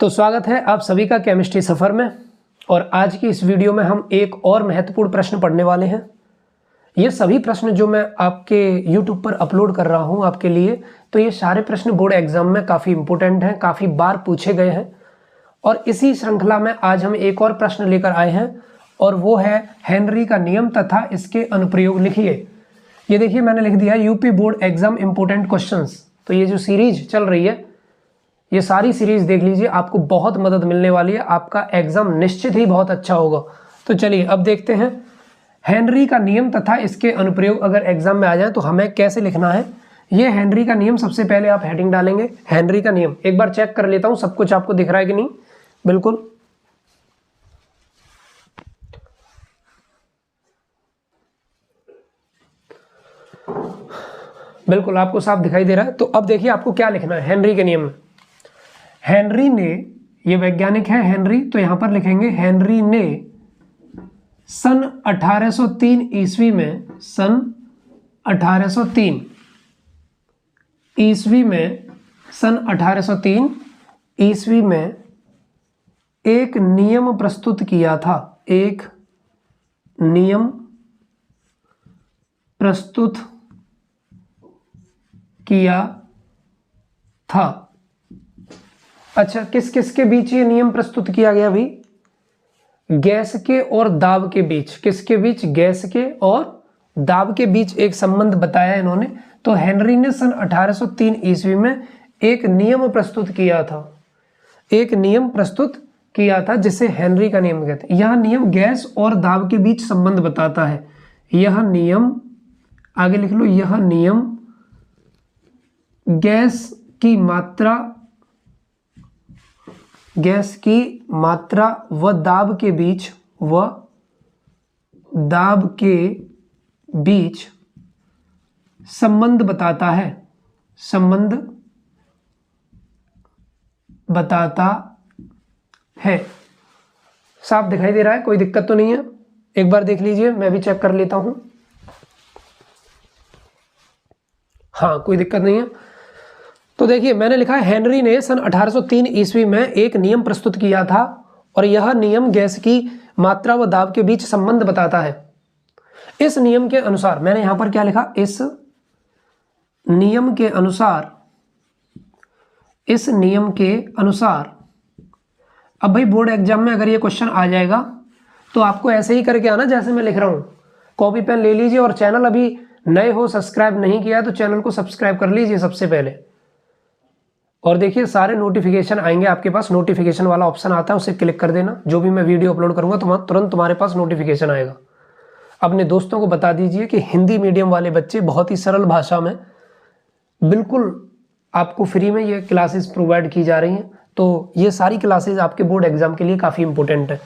तो स्वागत है आप सभी का केमिस्ट्री सफ़र में। और आज की इस वीडियो में हम एक और महत्वपूर्ण प्रश्न पढ़ने वाले हैं। ये सभी प्रश्न जो मैं आपके YouTube पर अपलोड कर रहा हूँ आपके लिए, तो ये सारे प्रश्न बोर्ड एग्जाम में काफ़ी इंपॉर्टेंट हैं, काफ़ी बार पूछे गए हैं। और इसी श्रृंखला में आज हम एक और प्रश्न लेकर आए हैं और वो है हेनरी का नियम तथा इसके अनुप्रयोग लिखिए। ये देखिए मैंने लिख दिया UP board exam important questions. तो ये जो सीरीज चल रही है, ये सारी सीरीज देख लीजिए, आपको बहुत मदद मिलने वाली है, आपका एग्जाम निश्चित ही बहुत अच्छा होगा। तो चलिए अब देखते हैं हेनरी का नियम तथा इसके अनुप्रयोग अगर एग्जाम में आ जाए तो हमें कैसे लिखना है। ये हेनरी का नियम, सबसे पहले आप हेडिंग डालेंगे हेनरी का नियम। एक बार चेक कर लेता हूं सब कुछ आपको दिख रहा है कि नहीं। बिल्कुल बिल्कुल आपको साफ दिखाई दे रहा है। तो अब देखिए आपको क्या लिखना है हेनरी के नियम में। हेनरी ने, ये वैज्ञानिक है हेनरी, तो यहां पर लिखेंगे हेनरी ने सन 1803 ईस्वी में, सन 1803 ईस्वी में, सन 1803 ईस्वी में एक नियम प्रस्तुत किया था। एक नियम प्रस्तुत किया था। अच्छा, किस किस के बीच ये नियम प्रस्तुत किया गया भाई? गैस के और दाब के बीच। किसके बीच? गैस के और दाब के बीच एक संबंध बताया इन्होंने। तो हेनरी ने सन 1803 ईस्वी में एक नियम प्रस्तुत किया था। एक नियम प्रस्तुत किया था जिसे हेनरी का नियम कहते हैं। यह नियम गैस और दाब के बीच संबंध बताता है। यह नियम, आगे लिख लो, यह नियम गैस की मात्रा व दाब के बीच संबंध बताता है। संबंध बताता है। साफ दिखाई दे रहा है? कोई दिक्कत तो नहीं है? एक बार देख लीजिए, मैं भी चेक कर लेता हूं। हाँ, कोई दिक्कत नहीं है। तो देखिए मैंने लिखा है हेनरी ने सन 1803 ईस्वी में एक नियम प्रस्तुत किया था और यह नियम गैस की मात्रा व दाब के बीच संबंध बताता है। इस नियम के अनुसार, मैंने यहां पर क्या लिखा? इस नियम के अनुसार, अब भाई बोर्ड एग्जाम में अगर ये क्वेश्चन आ जाएगा तो आपको ऐसे ही करके आना जैसे मैं लिख रहा हूं। कॉपी पेन ले लीजिए और चैनल अभी नए हो, सब्सक्राइब नहीं किया तो चैनल को सब्सक्राइब कर लीजिए सबसे पहले। और देखिए सारे नोटिफिकेशन आएंगे आपके पास, नोटिफिकेशन वाला ऑप्शन आता है, उसे क्लिक कर देना। जो भी मैं वीडियो अपलोड करूंगा तो तुरंत तुम्हारे पास नोटिफिकेशन आएगा। अपने दोस्तों को बता दीजिए कि हिंदी मीडियम वाले बच्चे बहुत ही सरल भाषा में बिल्कुल आपको फ्री में ये क्लासेस प्रोवाइड की जा रही हैं। तो ये सारी क्लासेस आपके बोर्ड एग्जाम के लिए काफ़ी इंपॉर्टेंट है।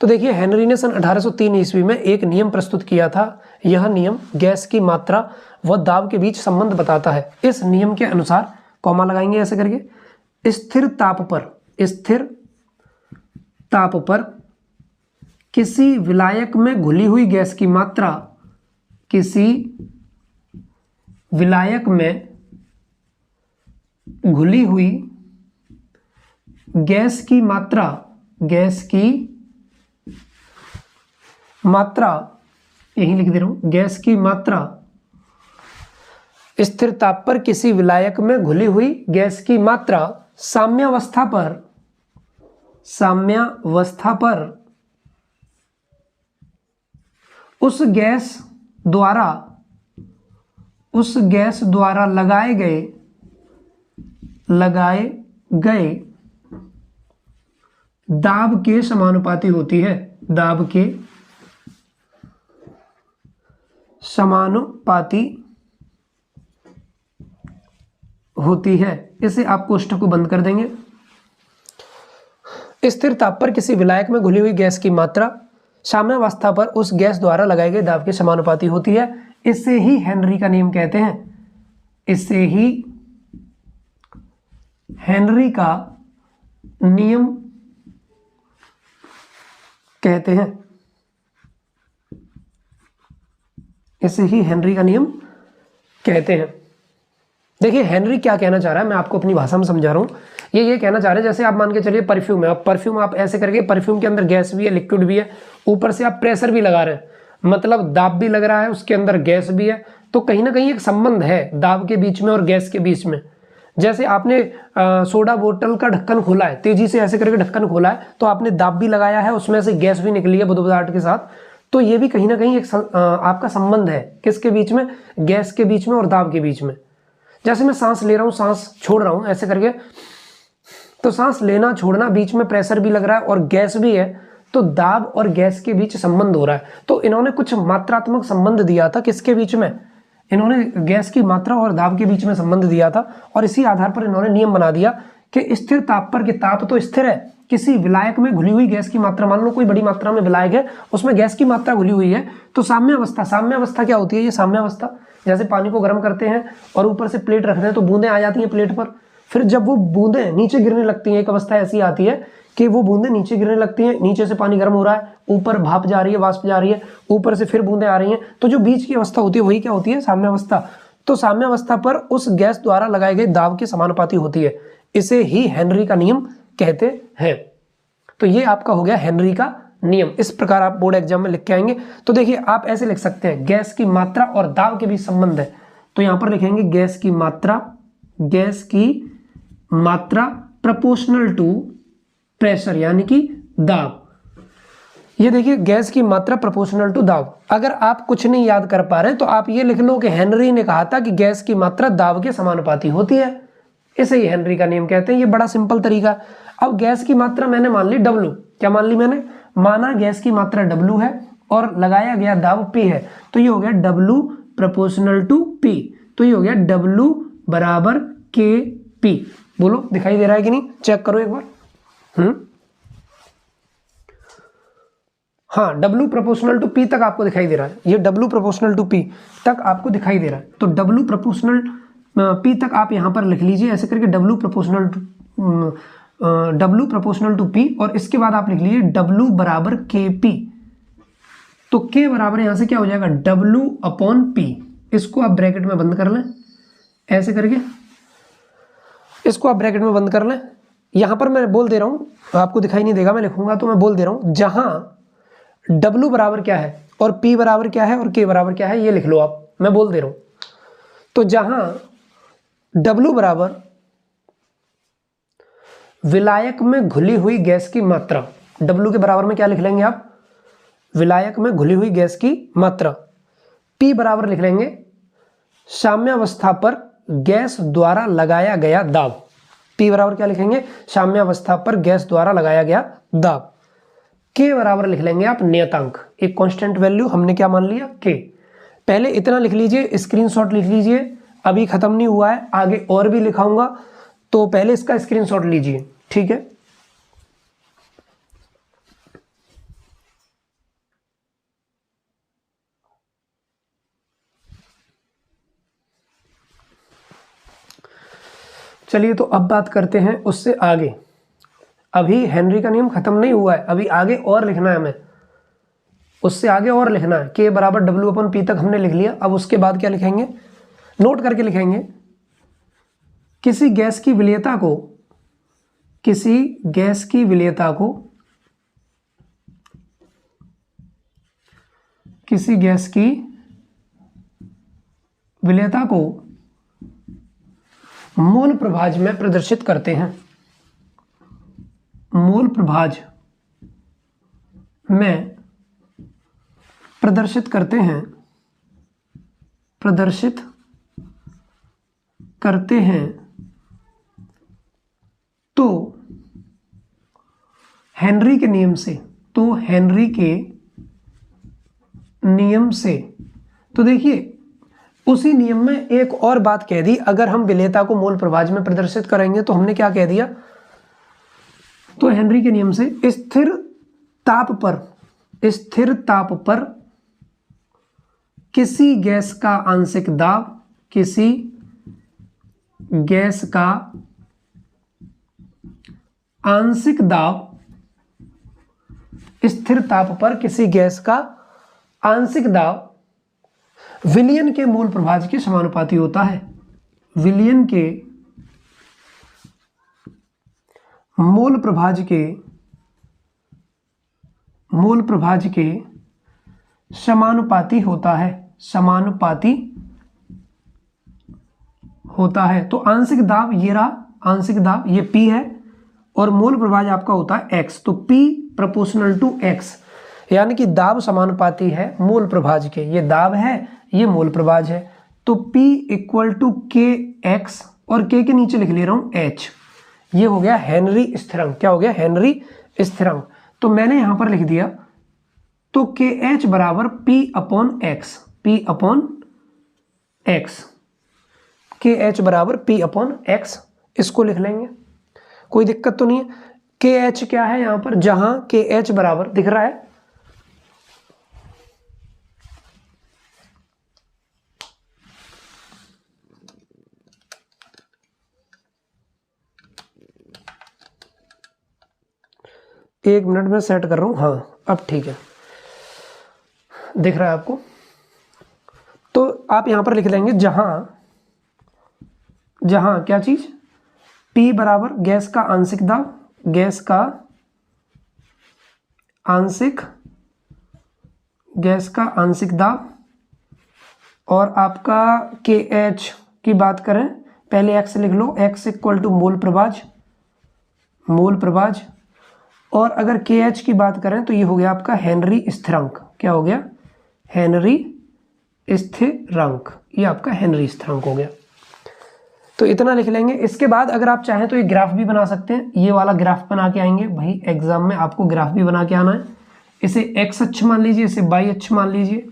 तो देखिए हेनरी ने सन 1803 ईस्वी में एक नियम प्रस्तुत किया था। यह नियम गैस की मात्रा व दाब के बीच संबंध बताता है। इस नियम के अनुसार, कॉमा लगाएंगे ऐसे करके, स्थिर ताप पर किसी विलायक में घुली हुई गैस की मात्रा, किसी विलायक में घुली हुई गैस की मात्रा, यही लिख दे रहा हूं, गैस की मात्रा, स्थिर ताप पर किसी विलायक में घुली हुई गैस की मात्रा साम्यावस्था पर उस गैस द्वारा लगाए गए दाब के समानुपाती होती है। दाब के समानुपाती होती है। इसे आप कोष्ठक को बंद कर देंगे। स्थिर ताप पर किसी विलायक में घुली हुई गैस की मात्रा साम्यावस्था पर उस गैस द्वारा लगाए गए दाब के समानुपाती होती है। इससे ही हेनरी का नियम कहते हैं। इससे ही हेनरी का नियम कहते हैं। इसे ही हेनरी का नियम कहते हैं। देखिए हेनरी क्या कहना चाह रहा है, मैं आपको अपनी भाषा में समझा रहा हूं। ये कहना चाह रहे हैं जैसे आप मान के चलिए परफ्यूम है, अब परफ्यूम आप ऐसे करके, परफ्यूम के अंदर गैस भी है, लिक्विड भी है, ऊपर से आप प्रेशर भी लगा रहे हैं, मतलब दाब भी लग रहा है, उसके अंदर गैस भी है, तो कहीं ना कहीं एक संबंध है दाब के बीच में और गैस के बीच में। जैसे आपने सोडा बोतल का ढक्कन खोला है, तेजी से ऐसे करके ढक्कन खोला है, तो आपने दाब भी लगाया है, उसमें से गैस भी निकली है बुदबुदाहट के साथ, तो ये भी कहीं ना कहीं एक आपका संबंध है किसके बीच में, गैस के बीच में और दाब के बीच में। जैसे मैं सांस ले रहा हूँ, सांस छोड़ रहा हूँ ऐसे करके, तो सांस लेना छोड़ना, बीच में प्रेशर भी लग रहा है और गैस भी है, तो दाब और गैस के बीच संबंध हो रहा है। तो इन्होंने कुछ मात्रात्मक संबंध दिया था किसके बीच में, इन्होंने गैस की मात्रा और दाब के बीच में संबंध दिया था, और इसी आधार पर इन्होंने नियम बना दिया कि स्थिर ताप पर, कि ताप तो स्थिर है, किसी विलायक में घुली हुई गैस की मात्रा, मान लो कोई बड़ी मात्रा में विलायक है, उसमें गैस की मात्रा घुली हुई है, तो साम्य अवस्था, साम्य अवस्था क्या होती है, ये साम्य अवस्था, जैसे पानी को गर्म करते हैं और ऊपर से प्लेट रखते हैं तो बूंदें आ जाती हैं प्लेट पर, फिर जब वो बूंदें नीचे गिरने लगती हैं, एक अवस्था ऐसी आती है कि वो बूंदें नीचे गिरने लगती हैं, नीचे से पानी गर्म हो रहा है, ऊपर भाप जा रही है, वाष्प जा रही है, ऊपर से फिर बूंदें आ रही हैं, तो जो बीच की अवस्था होती है वही क्या होती है, साम्य अवस्था। तो साम्य अवस्था पर उस गैस द्वारा लगाए गए दाब के समानुपाती होती है, इसे ही हेनरी का नियम कहते हैं। तो ये आपका हो गया हेनरी का नियम, इस प्रकार आप बोर्ड एग्जाम में लिख के आएंगे। तो देखिए आप ऐसे लिख सकते हैं, गैस की मात्रा और दाब के बीच संबंध है, तो यहां पर लिखेंगे गैस की मात्रा प्रोपोर्शनल टू प्रेशर, यानी कि दाब। ये देखिए गैस की मात्रा प्रोपोर्शनल टू दाब। अगर आप कुछ नहीं याद कर पा रहे तो आप ये लिख लो कि हेनरी ने कहा था कि गैस की मात्रा दाब के समानुपाती होती है, इसे ही हेनरी का नियम कहते हैं। ये बड़ा सिंपल तरीका। अब गैस की मात्रा मैंने मान ली W, क्या मान ली मैंने, माना गैस की मात्रा W है और लगाया गया दाब P है, तो ये हो गया W प्रोपोर्शनल टू P, तो ये हो गया W बराबर KP। बोलो दिखाई दे रहा है कि नहीं, चेक करो एक बार। हाँ, W प्रोपोर्शनल टू P तक आपको दिखाई दे रहा है, ये W प्रोपोर्शनल टू P तक आपको दिखाई दे रहा है, तो W प्रोपोर्शनल P तक आप यहां पर लिख लीजिए ऐसे करके, W प्रोपोर्शनल टू P, और इसके बाद आप लिख लीजिए W बराबर KP। तो K बराबर यहां से क्या हो जाएगा, W अपॉन P, इसको आप ब्रैकेट में बंद कर लें ऐसे करके, इसको आप ब्रैकेट में बंद कर लें। यहां पर मैं बोल दे रहा हूं, आपको दिखाई नहीं देगा, मैं लिखूंगा तो मैं बोल दे रहा हूं, जहां W बराबर क्या है और P बराबर क्या है और K बराबर क्या है, ये लिख लो आप, मैं बोल दे रहा हूं। तो जहां W बराबर विलायक में घुली हुई गैस की मात्रा, W के बराबर में क्या लिख लेंगे आप, विलायक में घुली हुई गैस की मात्रा। P बराबर लिख लेंगे साम्यावस्था पर गैस द्वारा लगाया गया दाब। P बराबर क्या लिखेंगे, साम्यावस्था पर गैस द्वारा लगाया गया दाब। K बराबर लिख लेंगे आप नियतांक, एक कांस्टेंट वैल्यू हमने क्या मान लिया, K। पहले इतना लिख लीजिए, स्क्रीनशॉट लिख लीजिए, अभी खत्म नहीं हुआ है, आगे और भी लिखाऊंगा, तो पहले इसका स्क्रीनशॉट लीजिए, ठीक है। चलिए तो अब बात करते हैं उससे आगे। अभी हेनरी का नियम खत्म नहीं हुआ है, अभी आगे और लिखना है हमें, उससे आगे और लिखना है। K बराबर W अपन P तक हमने लिख लिया, अब उसके बाद क्या लिखेंगे, नोट करके लिखेंगे, किसी गैस की विलेयता को, किसी गैस की विलेयता को, किसी गैस की विलेयता को मोल प्रभाज में प्रदर्शित करते हैं, मोल प्रभाज में प्रदर्शित करते हैं, प्रदर्शित करते हैं, तो हेनरी के नियम से, तो हेनरी के नियम से, तो देखिए उसी नियम में एक और बात कह दी, अगर हम विलेयता को मोल प्रभाज में प्रदर्शित करेंगे तो हमने क्या कह दिया, तो हेनरी के नियम से स्थिर ताप पर किसी गैस का आंशिक दाब, किसी गैस का आंशिक दाब, स्थिर ताप पर किसी गैस का आंशिक दाब विलयन के मूल प्रभाज के समानुपाती होता है, विलयन के मूल प्रभाज के समानुपाती होता है, समानुपाती होता है। तो आंशिक दाब ये रहा, आंशिक दाब ये P है और मूल प्रभाज आपका होता है X, तो P प्रोपोर्शनल टू X, यानी कि दाब समानुपाती है मूल प्रभाज के। ये दाब है, ये मूल प्रभाज है, तो P इक्वल टू KX और K के नीचे लिख ले रहा हूं H। ये हो गया हेनरी स्थिरांक। क्या हो गया? हेनरी स्थिरांक। तो मैंने यहां पर लिख दिया, तो KH बराबर P upon X, P upon X, KH बराबर P अपॉन X, इसको लिख लेंगे, कोई दिक्कत तो नहीं है। KH क्या है यहां पर? जहां KH बराबर दिख रहा है एक मिनट में सेट कर रहा हूं, हाँ अब ठीक है, दिख रहा है आपको। तो आप यहां पर लिख लेंगे जहां क्या चीज? P बराबर गैस का आंशिक दाब, गैस का आंशिक दाब, और आपका KH की बात करें, पहले X लिख लो, X इक्वल टू मूल प्रभाज, और अगर KH की बात करें तो ये हो गया आपका हेनरी स्थिरांक। क्या हो गया? हेनरी स्थिरांक, ये आपका हेनरी स्थिरांक हो गया। तो इतना लिख लेंगे। इसके बाद अगर आप चाहें तो ये ग्राफ भी बना सकते हैं, ये वाला ग्राफ बना के आएंगे भाई, एग्जाम में आपको ग्राफ भी बना के आना है। इसे X अक्ष मान लीजिए, इसे Y अक्ष मान लीजिए,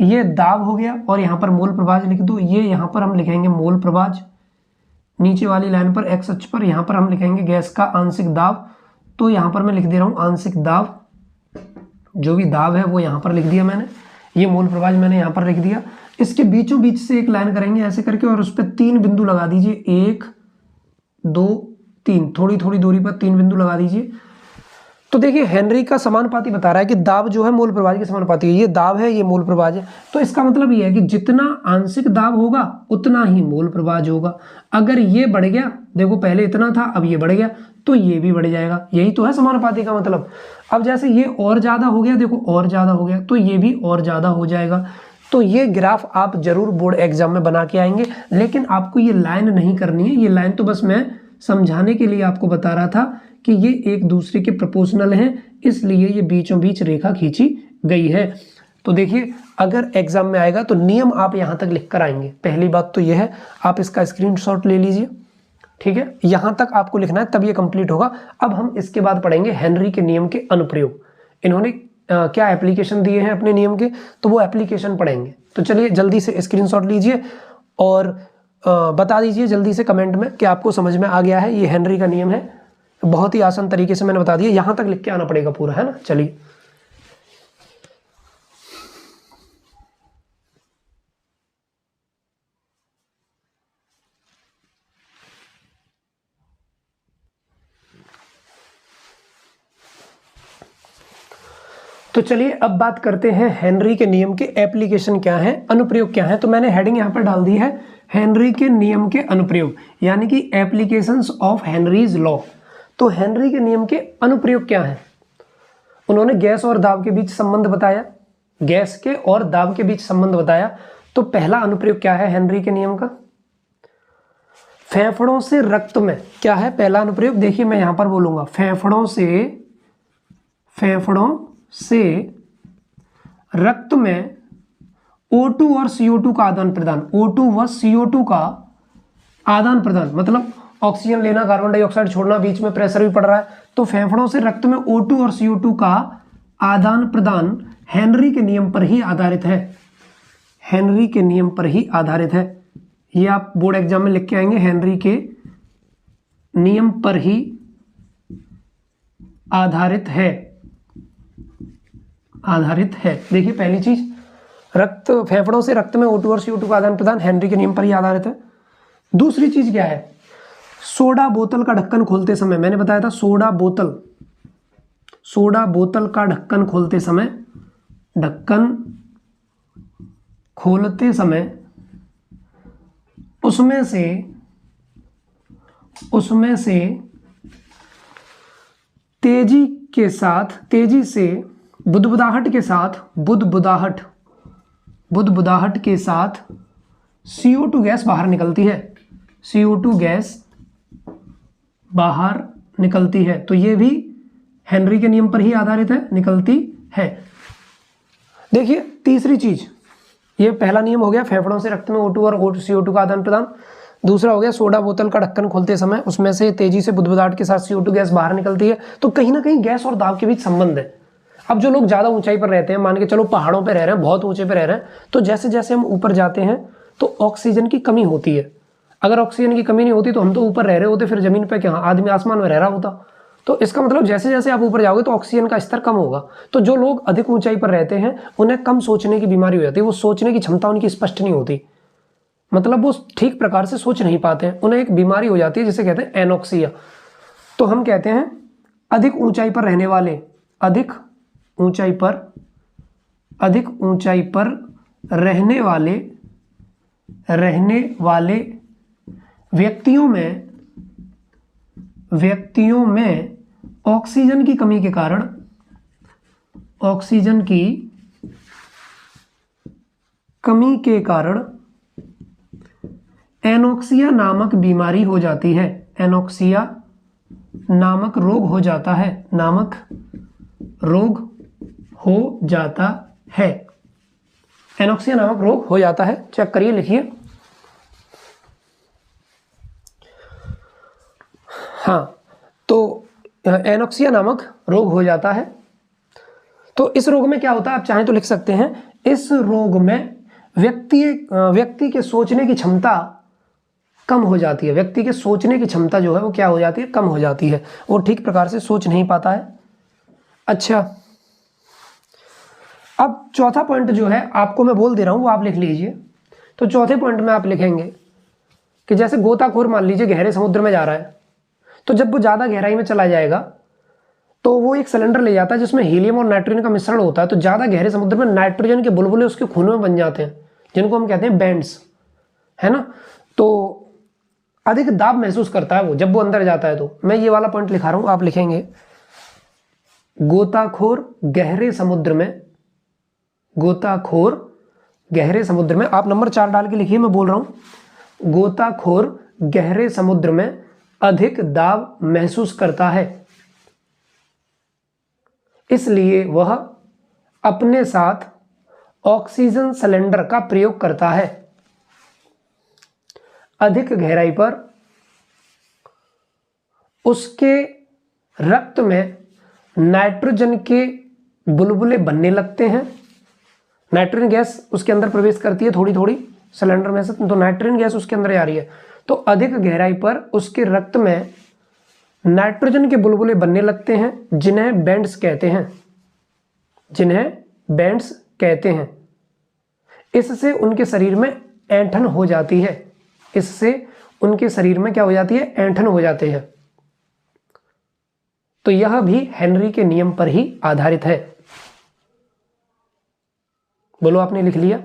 ये दाब हो गया और यहाँ पर मूल प्रभाज लिख दो। ये यहाँ पर हम लिखेंगे मूल प्रभाज, नीचे वाली लाइन पर X अक्ष पर यहाँ पर हम लिखेंगे गैस का आंशिक दाब। तो यहाँ पर मैं लिख दे रहा हूँ आंशिक दाब, जो भी दाब है वो यहाँ पर लिख दिया मैंने, ये मूल प्रभाज मैंने यहाँ पर लिख दिया। इसके बीचों बीच से एक लाइन करेंगे ऐसे करके और उस पर 3 बिंदु लगा दीजिए, 1 2 3, थोड़ी थोड़ी दूरी पर 3 बिंदु लगा दीजिए। तो देखिए हेनरी का समानुपाती बता रहा है कि दाब जो है मूल प्रभाज के समानुपाती है, ये दाब है, ये मूल प्रभाज है। तो इसका मतलब ये है कि जितना आंशिक दाब होगा उतना ही मूल प्रभाज होगा। अगर ये बढ़ गया, देखो पहले इतना था अब ये बढ़ गया, तो ये भी बढ़ जाएगा, यही तो है समानुपाती का मतलब। अब जैसे ये और ज्यादा हो गया, देखो और ज्यादा हो गया, तो ये भी और ज्यादा हो जाएगा। तो ये ग्राफ आप जरूर बोर्ड एग्जाम में बना के आएंगे, लेकिन आपको ये लाइन नहीं करनी है। ये लाइन तो बस मैं समझाने के लिए आपको बता रहा था कि ये एक दूसरे के प्रोपोर्शनल हैं, इसलिए ये बीचों बीच रेखा खींची गई है। तो देखिए अगर एग्जाम में आएगा तो नियम आप यहां तक लिख कर आएंगे। पहली बात तो यह है, आप इसका स्क्रीनशॉट ले लीजिए, ठीक है, यहां तक आपको लिखना है, तब ये कंप्लीट होगा। अब हम इसके बाद पढ़ेंगे हेनरी के नियम के अनुप्रयोग। इन्होंने क्या एप्लीकेशन दिए हैं अपने नियम के, तो वो एप्लीकेशन पढ़ेंगे। तो चलिए जल्दी से स्क्रीनशॉट लीजिए और बता दीजिए जल्दी से कमेंट में कि आपको समझ में आ गया है। ये हेनरी का नियम है, बहुत ही आसान तरीके से मैंने बता दिया, यहां तक लिख के आना पड़ेगा पूरा, है ना। चलिए तो चलिए अब बात करते हैं हेनरी के नियम के एप्लीकेशन क्या है, अनुप्रयोग क्या है। तो मैंने हेडिंग यहां पर डाल दी है, हेनरी के नियम के अनुप्रयोग, यानी कि एप्लीकेशंस ऑफ हेनरीज लॉ। तो हेनरी के नियम के अनुप्रयोग क्या है? उन्होंने गैस और दाब के बीच संबंध बताया, गैस के और दाब के बीच संबंध बताया। तो पहला अनुप्रयोग क्या है हेनरी के नियम का? फेफड़ों से रक्त में, क्या है पहला अनुप्रयोग? देखिए मैं यहां पर बोलूंगा, फेफड़ों से रक्त में O2 और CO2 का आदान प्रदान, O2 व CO2 का आदान प्रदान, मतलब ऑक्सीजन लेना, कार्बन डाइऑक्साइड छोड़ना, बीच में प्रेशर भी पड़ रहा है। तो फेफड़ों से रक्त में O2 और CO2 का आदान प्रदान हेनरी के नियम पर ही आधारित है, हेनरी के नियम पर ही आधारित है। ये आप बोर्ड एग्जाम में लिख के आएंगे, हेनरी के नियम पर ही आधारित है, आधारित है। देखिए पहली चीज, रक्त, फेफड़ों से रक्त में O2 और CO2 का आदान प्रदान हेनरी के नियम पर ही आधारित है। दूसरी चीज क्या है? सोडा बोतल का ढक्कन खोलते समय, मैंने बताया था सोडा बोतल का ढक्कन खोलते समय, ढक्कन खोलते समय उसमें से तेजी से बुदबुदाहट के साथ CO2 गैस बाहर निकलती है, CO2 गैस बाहर निकलती है। तो ये भी हेनरी के नियम पर ही आधारित है, निकलती है। देखिए तीसरी चीज, ये पहला नियम हो गया फेफड़ों से रक्त में O2 और CO2 का आदान प्रदान। दूसरा हो गया सोडा बोतल का ढक्कन खोलते समय उसमें से तेजी से बुदबुदाहट के साथ CO2 गैस बाहर निकलती है। तो कहीं ना कहीं गैस और दाब के बीच संबंध है। अब जो लोग ज्यादा ऊंचाई पर रहते हैं, मान के चलो पहाड़ों पे रह रहे हैं, बहुत ऊंचे पे रह रहे हैं, तो जैसे जैसे हम ऊपर जाते हैं तो ऑक्सीजन की कमी होती है। अगर ऑक्सीजन की कमी नहीं होती तो हम तो ऊपर रह रहे होते, फिर जमीन पे क्या आदमी आसमान में रह रहा होता। तो इसका मतलब जैसे जैसे आप ऊपर जाओगे तो ऑक्सीजन का स्तर कम होगा। तो जो लोग अधिक ऊंचाई पर रहते हैं उन्हें कम सोचने की बीमारी हो जाती है, वो सोचने की क्षमता उनकी स्पष्ट नहीं होती, मतलब वो ठीक प्रकार से सोच नहीं पाते हैं, उन्हें एक बीमारी हो जाती है जिसे कहते हैं एनोक्सिया। तो हम कहते हैं अधिक ऊंचाई पर रहने वाले व्यक्तियों में ऑक्सीजन की कमी के कारण एनोक्सिया नामक बीमारी हो जाती है, एनोक्सिया नामक रोग हो जाता है, एनोक्सिया नामक रोग हो जाता है। चेक करिए, लिखिए। हाँ, तो एनोक्सिया नामक रोग हो जाता है। तो इस रोग में क्या होता है, आप चाहें तो लिख सकते हैं, इस रोग में व्यक्ति के सोचने की क्षमता कम हो जाती है। व्यक्ति के सोचने की क्षमता जो है वो क्या हो जाती है, कम हो जाती है, वो ठीक प्रकार से सोच नहीं पाता है। अच्छा, अब चौथा पॉइंट जो है आपको मैं बोल दे रहा हूं वो आप लिख लीजिए। तो चौथे पॉइंट में आप लिखेंगे कि जैसे गोताखोर मान लीजिए गहरे समुद्र में जा रहा है, तो जब वो ज्यादा गहराई में चला जाएगा तो वो एक सिलेंडर ले जाता है जिसमें हीलियम और नाइट्रोजन का मिश्रण होता है। तो ज्यादा गहरे समुद्र में नाइट्रोजन के बुलबुले उसके खून में बन जाते हैं, जिनको हम कहते हैं बैंड्स, है ना। तो अधिक दाब महसूस करता है वो जब वो अंदर जाता है। तो मैं ये वाला पॉइंट लिखा रहा हूं, आप लिखेंगे गोताखोर गहरे समुद्र में, आप नंबर 4 डाल के लिखिए, मैं बोल रहा हूं गोताखोर गहरे समुद्र में अधिक दाब महसूस करता है, इसलिए वह अपने साथ ऑक्सीजन सिलेंडर का प्रयोग करता है। अधिक गहराई पर उसके रक्त में नाइट्रोजन के बुलबुले बनने लगते हैं। नाइट्रोजन गैस उसके अंदर प्रवेश करती है थोड़ी थोड़ी सिलेंडर में से, तो नाइट्रोजन गैस उसके अंदर आ रही है। तो अधिक गहराई पर उसके रक्त में नाइट्रोजन के बुलबुले बनने लगते हैं, जिन्हें बैंड्स कहते हैं। इससे उनके शरीर में ऐंठन हो जाती है, क्या हो जाती है, ऐंठन हो जाते हैं। तो यह भी हेनरी के नियम पर ही आधारित है। बोलो, आपने लिख लिया।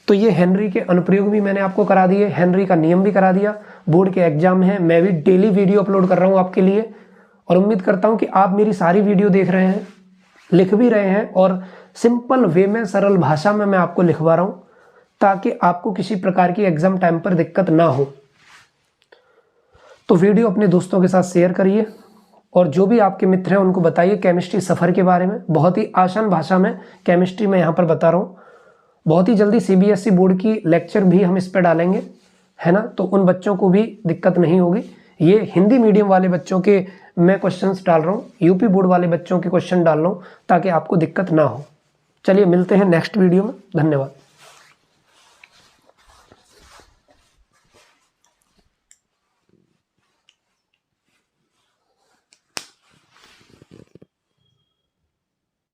तो ये हेनरी के अनुप्रयोग भी मैंने आपको करा दिए, हेनरी का नियम भी करा दिया। बोर्ड के एग्जाम है, मैं भी डेली वीडियो अपलोड कर रहा हूं आपके लिए, और उम्मीद करता हूं कि आप मेरी सारी वीडियो देख रहे हैं, लिख भी रहे हैं, और सिंपल वे में, सरल भाषा में मैं आपको लिखवा रहा हूं, ताकि आपको किसी प्रकार की एग्जाम टाइम पर दिक्कत ना हो। तो वीडियो अपने दोस्तों के साथ शेयर करिए, और जो भी आपके मित्र हैं उनको बताइए केमिस्ट्री सफ़र के बारे में। बहुत ही आसान भाषा में केमिस्ट्री में यहाँ पर बता रहा हूँ। बहुत ही जल्दी CBSE बोर्ड की लेक्चर भी हम इस पर डालेंगे, है ना, तो उन बच्चों को भी दिक्कत नहीं होगी। ये हिंदी मीडियम वाले बच्चों के मैं क्वेश्चंस डाल रहा हूँ, यूपी बोर्ड वाले बच्चों के क्वेश्चन डाल रहा हूँ, ताकि आपको दिक्कत ना हो। चलिए मिलते हैं नेक्स्ट वीडियो में, धन्यवाद।